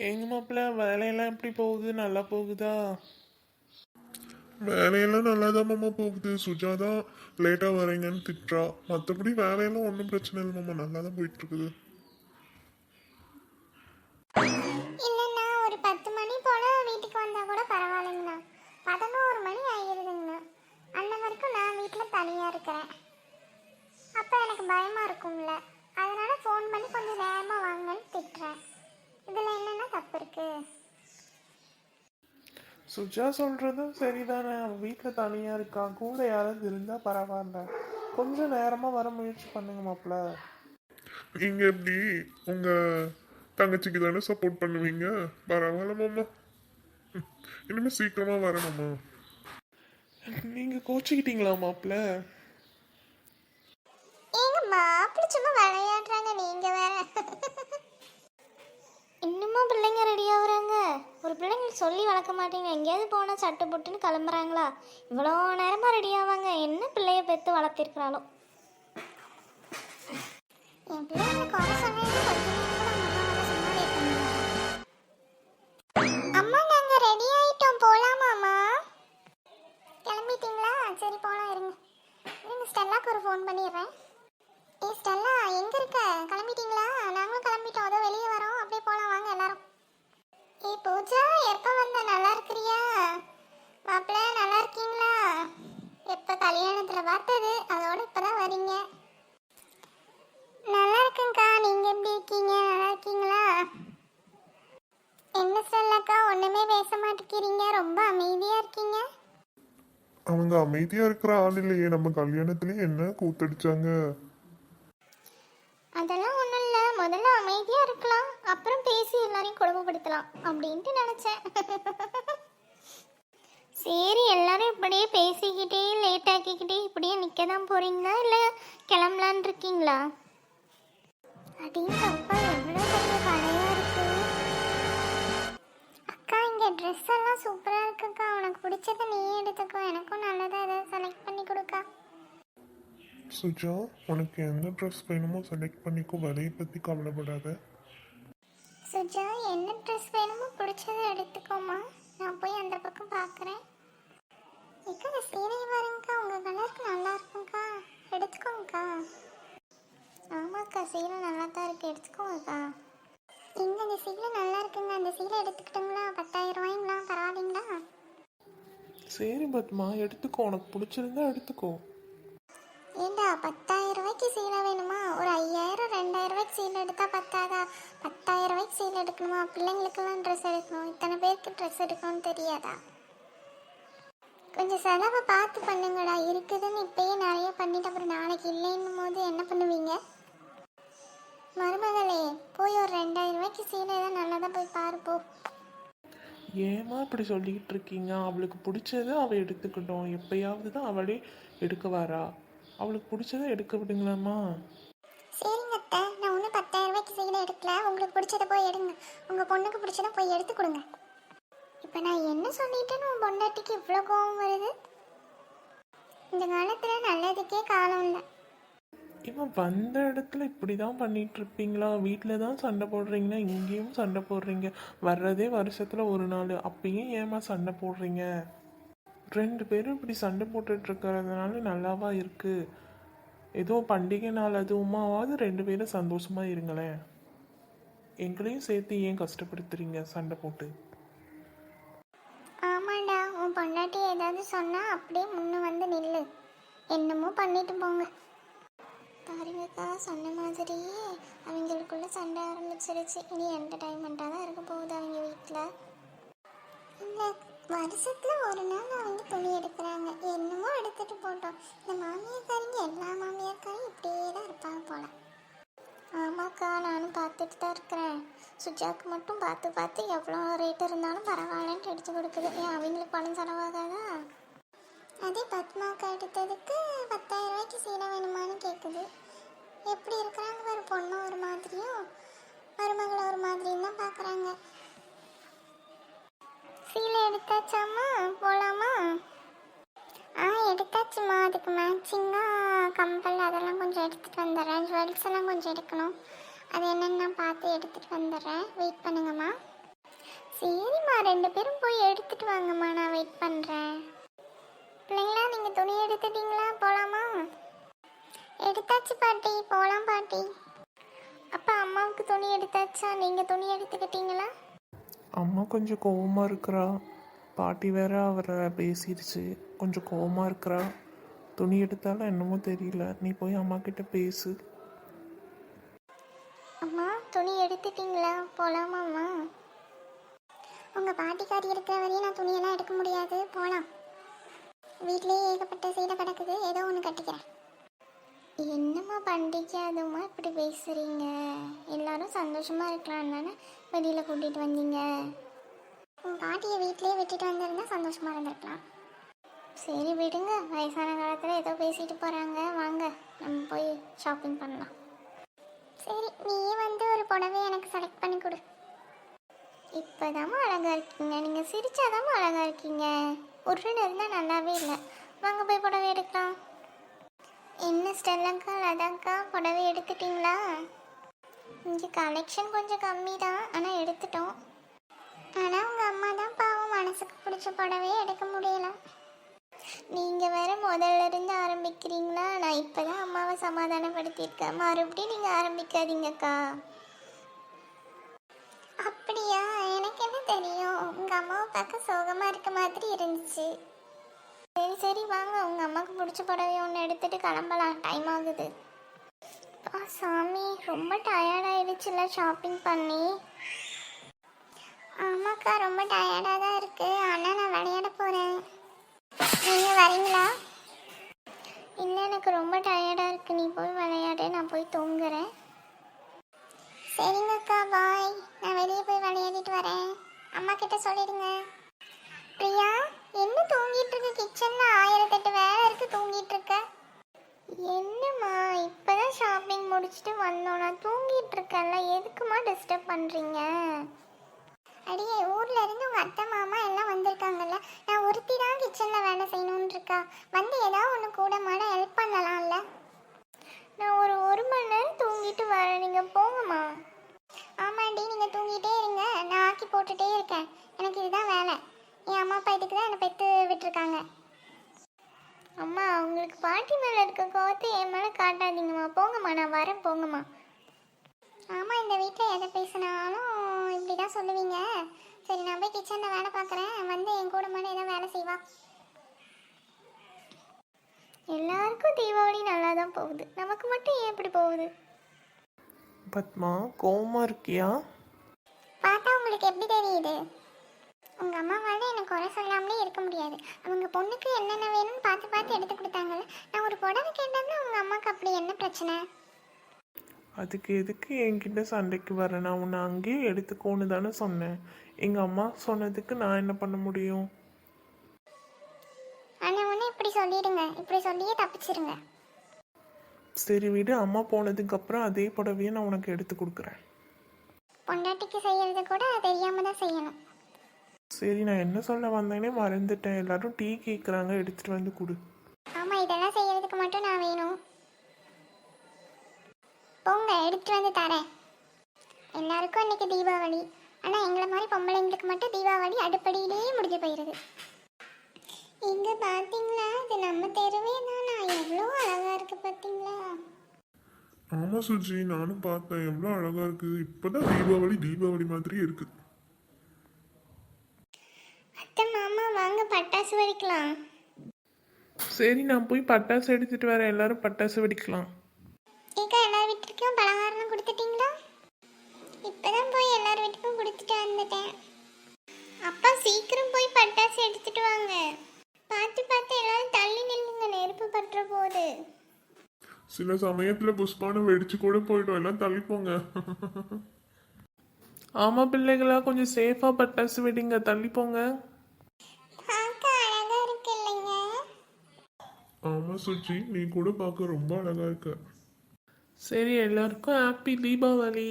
எங்க மாப்பிள்ள வேலையெல்லாம் எப்படி போகுது? நல்லா போகுதா? வேலையெல்லாம் நல்லா தான் மாமா போகுது. சுஜா தான் லேட்டாக வரீங்கன்னு திட்டுறா. மற்றபடி வேலையெல்லாம் ஒன்றும் பிரச்சனை இல்லை மாமா, நல்லா தான் போயிட்டு இருக்குது. இல்லைண்ணா, ஒரு 10 மணி போல வீட்டுக்கு வந்தா கூட பரவாயில்லைங்கண்ணா. 11 மணி ஆகிடுதுங்கண்ணா. அண்ணன் வரைக்கும் நான் வீட்டில் தனியாக இருக்கிறேன். அப்போ எனக்கு பயமா இருக்கும்ல, அதனால ஃபோன் பண்ணி கொஞ்சம் நேரமாக வாங்கன்னு திட்டுறேன். இதில் என்னென்ன தப்பு இருக்கு? சுஜா சொல்றதும் சரிதானே. அவன் வீட்டில் தனியா இருக்கா, கூட யாராவது இருந்தா பரவாயில்ல. கொஞ்சம் நேரமா வர முயற்சி பண்ணுங்க மாப்பிள்ள. நீங்க எப்படி உங்க தங்கச்சிக்கு தானே சப்போர்ட் பண்ணுவீங்க? பரவாயில்ல மாமா, இனிமே சீக்கிரமா வரணுமா? நீங்க கோச்சிக்கிட்டீங்களா மாப்பிள்ள? எங்க மாப்பிள்ளை சும்மா விளையாடுறாங்க, நீங்க வேற. இன்னுமா பிள்ளைங்க ரெடி ஆகுறாங்க? ஒரு பிள்ளைங்க சொல்லி வளர்க்க மாட்டீங்க, எங்கேயாவது போனால் சட்டை போட்டுன்னு கிளம்புறாங்களா? இவ்வளோ நேரமாக ரெடி ஆவாங்க, என்ன பிள்ளைய பெற்று வளர்த்திருக்கிறாளோ. என் பிள்ளைங்க குறை சொன்னேன்னு கொஞ்ச நேரம் கூட அம்மா நாங்கள் ரெடி ஆயிட்டோம், போகலாமாம்மா? கிளம்பிட்டீங்களா? சரி போகலாம், இருங்க. ஸ்டெல்லாக்கு ஒரு ஃபோன் பண்ணிடுறேன். ஏ ஸ்டெல்லா, எங்கே இருக்க? கிளம்பிட்டீங்களா? நாங்களும் கிளம்பிட்டோம், அதோ வெளியே வரோம், அப்படியே போகலாம் வாங்க எல்லாரும். ஏ பூஜா, எப்போ வந்த? நல்லா இருக்கிறியா? மாப்பிள்ள நல்லா இருக்கீங்களா? எப்போ கல்யாணத்தில் பார்த்தது, அதோட இப்போ தான் வரீங்க. நல்லா இருக்குங்கக்கா, நீங்கள் எப்படி இருக்கீங்க? நல்லா இருக்கீங்களா? என்ன ஸ்டெல்லாக்கா, ஒன்றுமே பேச மாட்டேங்கிறீங்க, ரொம்ப அமைதியாக இருக்கீங்க. அவங்க அமைதியா இருக்கிற ஆள் இல்லையே, நம்ம கல்யாணத்துலயே என்ன கூத்தடிச்சாங்க. அதெல்லாம் ஒன்றும் இல்லை, முதல்ல அமைதியாக இருக்கலாம், அப்புறம் பேசி எல்லாரையும் குழப்பப்படுத்தலாம் அப்படின்ட்டு நினச்சேன். சரி, எல்லாரும் இப்படியே பேசிக்கிட்டே லேட் ஆக்கிக்கிட்டே இப்படியே நிற்க தான் போகிறீங்களா, இல்லை கிளம்பலான் இருக்கீங்களா? அப்படிங்கப்பா, எவ்வளோ பெரிய கடையாக இருக்கு. அக்கா, இங்கே ட்ரெஸ் எல்லாம் சூப்பராக இருக்குக்கா, உனக்கு பிடிச்சதை நீ எடுத்துக்கோ, எனக்கும் நல்லதாக ஏதாவது செலக்ட் பண்ணி கொடுக்கா. சுஜா, உனக்கு எந்த ட்ரெஸ் வேணுமோ செலக்ட் பண்ணிக்கோ, விலையை பற்றி கவலைப்படாத. சுஜா, என்ன ட்ரெஸ் வேணுமோ பிடிச்சதை எடுத்துக்கோமா, நான் போய் அந்த பக்கம் பார்க்குறேன். இக்கா, இந்த சீரை பாருங்கக்கா, உங்கள் கலருக்கு நல்லா இருக்கும்க்கா, எடுத்துக்கோங்கக்கா. ஆமாக்கா, சீரை நல்லா தான் இருக்குது, எடுத்துக்கோங்கக்கா. இங்கே இந்த சீலை நல்லா இருக்குங்க, அந்த சீலை எடுத்துக்கிட்டுங்களா? 10,000 ரூபாய்ங்களா? பரவாயில்லைங்களா? சரி பத்மா, எடுத்துக்கோ, உனக்கு பிடிச்சிருந்தா எடுத்துக்கோ. ஏண்டா, 10,000 ரூபாய்க்கு சீலை வேணுமா? ஒரு 5,000 2,000 ரூபாய்க்கு சீலை எடுத்தால் பத்தாதா? 10,000 ரூபாய்க்கு சீலை எடுக்கணுமா? பிள்ளைங்களுக்கெல்லாம் ட்ரெஸ் எடுக்கணும், இத்தனை பேருக்கு ட்ரெஸ் எடுக்கணும்னு தெரியாதா? கொஞ்சம் செலவை பார்த்து பண்ணுங்கடா. இருக்குதுன்னு இப்பயே நிறைய பண்ணிட்டு அப்புறம் நாளைக்கு இல்லைன்னும் போது என்ன பண்ணுவீங்க? மருமகளே, போய் ஒரு 2,000 ரூபாய்க்கு சீலை தான் நல்லதாக போய் பாருப்போ. ஏமா இப்படி சொல்லிக்கிட்டு இருக்கீங்க? அவளுக்கு பிடிச்சதை அவள் எடுத்துக்கிட்டோம், எப்பயாவது தான் அவளே எடுக்க வரா. அவளுக்கு பிடிச்சதை எடுக்க விடுங்களாம்மா. சரிங்க அத்தை, நான் ஒன்றும் 10,000 ரூபாய்க்கு சீலை எடுக்கல, உங்களுக்கு பிடிச்சதை போய் எடுங்க, உங்கள் பொண்ணுக்கு பிடிச்சதை போய் எடுத்து கொடுங்க. இப்போ நான் என்ன சொல்லிட்டேன்னு உன் பொண்டாட்டிக்கு இவ்வளோ கோவம் வருது? இந்த காலத்தில் நல்லதுக்கே காலம் இல்லை. இவன் வந்த இடத்துல இப்படி தான் பண்ணிட்டு இருப்பீங்களா? வீட்டில் தான் சண்டை போடுறீங்கன்னா இங்கேயும் சண்டை போடுறீங்க. வர்றதே வருஷத்தில் ஒரு நாள், அப்பயும் ஏமா சண்டை போடுறீங்க? 2 பேரும் இப்படி சண்டை போட்டுட்டு இருக்கிறதுனால நல்லாவா இருக்கு? ஏதோ பண்டிகை நாள் அதுவுமாவது 2 பேரும் சந்தோஷமா இருங்களேன். எங்களையும் சேர்த்து ஏன் கஷ்டப்படுத்துறீங்க சண்டை போட்டு? ஆமாண்டா, உன் பொண்டாட்டி ஏதாவது சொன்னால் அப்படியே முன்ன வந்து நில்லு, என்னமோ பண்ணிட்டு போங்க. பாருங்கக்கா, சொன்ன மாதிரியே அவங்களுக்குள்ள சண்டை ஆரம்பிச்சிருச்சு. இனி என்டர்டைன்மெண்ட்டாக தான் இருக்க போகுது அவங்க வீட்டில். இல்லை, வருஷத்தில் ஒரு நாள் அவங்க துணி எடுக்கிறாங்க, என்னமோ எடுத்துகிட்டு போட்டோம். இந்த மாமியாக்காரிங்க எல்லா மாமியாக்காரும் இப்படியே தான் இருப்பாங்க போல. ஆமாக்கா, நானும் பார்த்துட்டு தான் இருக்கிறேன். சுஜாவுக்கு மட்டும் பார்த்து பார்த்து எவ்வளோ ரேட் இருந்தாலும் பரவாயில்லன்ட்டு எடுத்து கொடுக்குது. ஏன் அவங்களுக்கு பணம் செலவாகாதா? அதே பத்மாக்கா எடுத்ததுக்கு 10,000 ரூபாய்க்கு சீலை வேணுமான்னு கேட்குது. எப்படி இருக்கிறாங்க ஒரு பொண்ணு ஒரு மாதிரியும் மருமகளை ஒரு மாதிரியும் தான் பார்க்குறாங்க. சீலை எடுத்தாச்சாம்மா, போகலாமா? எடுத்தாச்சுமா, அதுக்கு மேட்சிங்காக கம்பல் அதெல்லாம் கொஞ்சம் எடுத்துகிட்டு வந்துடுறேன். ஜுவல்ஸ் எல்லாம் கொஞ்சம் எடுக்கணும், அது என்னென்னு நான் பார்த்து எடுத்துகிட்டு வந்துடுறேன். வெயிட் பண்ணுங்கம்மா. 2 பேரும் போய் எடுத்துட்டு வாங்கம்மா, நான் வெயிட் பண்ணுறேன். பிள்ளைங்களா, நீங்கள் துணி எடுத்துட்டீங்களா? போகலாமா? எடுத்தாச்சு பாட்டி, போகலாம் பாட்டி. அப்பா, அம்மாவுக்கு துணி எடுத்தாச்சா? நீங்கள் துணி எடுத்துக்கிட்டீங்களா? அம்மா கொஞ்சம் கோவமாக இருக்கிறா. பாட்டி வேற அவரை பேசிடுச்சு. கொஞ்சம் கோவமாக இருக்கிறா. துணி எடுத்தாலும் என்னமோ தெரியல. நீ போய் அம்மா கிட்ட பேசு. அம்மா, துணி எடுத்துட்டீங்களா? போகலாமாம்மா? உங்கள் பாட்டிக்காரி இருக்கிற வரையும் நான் துணியெல்லாம் எடுக்க முடியாது, போகலாம். வீட்லேயே ஏகப்பட்ட சீடை கிடக்குது, ஏதோ ஒன்று கட்டிக்கிறேன். என்னம்மா பண்டிகை அதுமா இப்படி பேசுகிறீங்க? எல்லாரும் சந்தோஷமாக இருக்கலான்னு தானே வெளியில் கூட்டிகிட்டு வந்தீங்க. உங்கள் பாட்டியை வீட்லேயே விட்டுட்டு வந்திருந்தா சந்தோஷமாக இருந்திருக்கலாம். சரி விடுங்க, வயசான காலத்தில் ஏதோ பேசிட்டு போகிறாங்க. வாங்க நம்ம போய் ஷாப்பிங் பண்ணலாம். சரி, நீயே வந்து ஒரு புடவை எனக்கு செலக்ட் பண்ணி கொடு. இப்போதாம்மா அழகாக இருக்கீங்க. நீங்கள் சிரிச்சாதாம்மா அழகாக இருக்கீங்க. உருன்னு இருந்தால் நல்லாவே இல்லை. வாங்க போய் புடவை எடுக்கலாம். என்ன ஸ்டெல்லக்கா, லதாக்கா, புடவை எடுத்துட்டிங்களா? இங்கே கலெக்ஷன் கொஞ்சம் கம்மி தான், ஆனால் எடுத்துட்டோம். ஆனால் உங்கள் அம்மா தான் பாவம், மனசுக்கு பிடிச்ச புடவையே எடுக்க முடியல. நீங்கள் வேற முதல்ல இருந்து ஆரம்பிக்கிறீங்களா? நான் இப்போ தான் அம்மாவை சமாதானப்படுத்தியிருக்கேன். மறுபடியும் நீங்கள் ஆரம்பிக்காதீங்கக்கா. அப்படியா? எனக்கு என்ன தெரியும், உங்கள் அம்மாவை பார்க்க சோகமாக இருக்க மாதிரி இருந்துச்சு. சரி சரி வாங்க, உங்கள் அம்மாவுக்கு பிடிச்ச புடவை ஒன்று எடுத்துகிட்டு கிளம்பலாம், டைம் ஆகுது. சாமி, ரொம்ப டயர்டாயிடுச்சுல ஷாப்பிங் பண்ணி. ஆமாக்கா, ரொம்ப டயர்டாக தான் இருக்குது. ஆனால் நான் விளையாட போகிறேன். நீங்கள் வரீங்களா? இல்லை, எனக்கு ரொம்ப டயர்டாக இருக்குது. நீ போய் விளையாடு, நான் போய் தூங்குறேன். சரிங்கக்கா, பாய். நான் வெளியே போய் விளையாடிட்டு வரேன். அம்மா கிட்ட சொல்லிடுங்க. பிரியா, என்ன தூங்கிட்டு இருக்க? கிச்சன்ல 1008 வேலை இருக்கு, தூங்கிட்டு இருக்க. என்னம்மா, இப்பதான் ஷாப்பிங் முடிச்சுட்டு வந்தோம். நான் தூங்கிட்டு இருக்கேன்ல, எதுக்குமா டிஸ்டர்ப் பண்றீங்க? அடியே, ஊர்ல இருந்து உங்க அத்தை மாமா எல்லாம் வந்திருக்காங்கல்ல, நான் ஒருத்தி தான் கிச்சன்ல வேலை செய்யணும்னு இருக்கா. வந்து ஏதாவது ஒன்று கூட மாட ஹெல்ப் பண்ணலாம்ல. நான் ஒரு மணி நேரம் தூங்கிட்டு வரேன், நீங்க போங்கம்மா. ஆமாண்டி, நீங்க தூங்கிட்டே இருங்க, நான் ஆக்கி போட்டுட்டே இருக்கேன். எனக்கு இதுதான் வேலை. என் அம்மா அப்பா இதுக்கு தான் என்னை பெற்று விட்டுருக்காங்க. அம்மா, உங்களுக்கு பாட்டி மேலே இருக்க கோவத்தை என் மேலே காட்டாதீங்கம்மா. போங்கம்மா, நான் வரேன், போங்கம்மா. ஆமாம், இந்த வீட்டில் எதை பேசினாலும் இப்படி தான் சொல்லுவீங்க. சரி, நான் போய் கிச்சனில் வேலை பார்க்குறேன். வந்து என் கூட மேலே ஏதோ வேலை செய்வா. எல்லாருக்கும் தீபாவளி நல்லா தான் போகுது, நமக்கு மட்டும் ஏன் இப்படி போகுது? பத்மா, கோவமாக இருக்கியா? பார்த்தா உங்களுக்கு எப்படி தெரியுது? உங்கள் அம்மாவால் எனக்கு குறை சொல்லாமலே இருக்க முடியாது. அவங்க பொண்ணுக்கு என்னென்ன வேணும்னு பார்த்து பார்த்து எடுத்து கொடுத்தாங்கல்ல. நான் ஒரு புடவை கேட்டேன்னா உங்கள் அம்மாவுக்கு அப்படி என்ன பிரச்சனை? அதுக்கு எதுக்கு என்கிட்ட சண்டைக்கு வர? நான் உன்னை அங்கேயே எடுத்துக்கோன்னு தானே சொன்னேன். எங்கள் அம்மா சொன்னதுக்கு நான் என்ன பண்ண முடியும்? ஆனால் ஒன்று இப்படி சொல்லிடுங்க, இப்படி சொல்லியே தப்பிச்சிருங்க. சரி விடு, அம்மா போனதுக்கப்புறம் அதே புடவையை நான் உனக்கு எடுத்து கொடுக்குறேன். பொண்டாட்டிக்கு செய்யறது கூட தெரியாம தான் செய்யணும். சரி, நான் என்ன சொல்ல வந்தேனே மறந்துட்டேன். எல்லாரும் டீ கேட்குறாங்க, எடுத்துகிட்டு வந்து கொடு. ஆமாம், இதெல்லாம் செய்யறதுக்கு மட்டும் நான் வேணும். போங்க, எடுத்துட்டு வந்து தரேன். எல்லாருக்கும் இன்னைக்கு தீபாவளி. ஆனால் எங்களை மாதிரி பொம்பளைங்களுக்கு மட்டும் தீபாவளி அடுப்படியிலேயே முடிஞ்சு போயிடுது. இங்கே பார்த்தீங்களா, இது நம்ம தெருவே தானா? எவ்வளோ அழகா இருக்கு பார்த்தீங்களா? ஆமா சுஜி, நானும் பார்த்தேன், எவ்வளோ அழகா இருக்குது. இப்பதான் தீபாவளி மாதிரி இருக்கு. அத்தை மாமா, வாங்க பட்டாசு வெடிக்கலாம். சரி, நான் போய் பட்டாசு எடுத்துகிட்டு வரேன். எல்லாரும் பட்டாசு வெடிக்கலாம். ஏக்கா, எல்லார் வீட்டுக்கும் பலகாரம் கொடுத்துட்டீங்களா? இப்போதான் போய் எல்லார் வீட்டுக்கும் கொடுத்துட்டு வந்துட்டேன். அப்பா, சீக்கிரம் போய் பட்டாசு எடுத்துட்டு வாங்க. பார்த்து பார்த்து எல்லாரும் தள்ளி நில்லுங்க, நெருப்பு பற்ற போகுது. சில சமயத்துல புஷ்பானம் வெடிச்சு கூட போயிடும், எல்லாம் தள்ளி போங்க. ஆமாம் பிள்ளைகளா, கொஞ்சம் சேஃபாக பட்டாசு வெடிங்க, தள்ளி போங்க. பார்க்க அழகா இருக்கு இல்லைங்க? ஆமா சுஜி, நீ கூட பார்க்க ரொம்ப அழகா இருக்க. சரி, எல்லாருக்கும் ஹாப்பி தீபாவளி.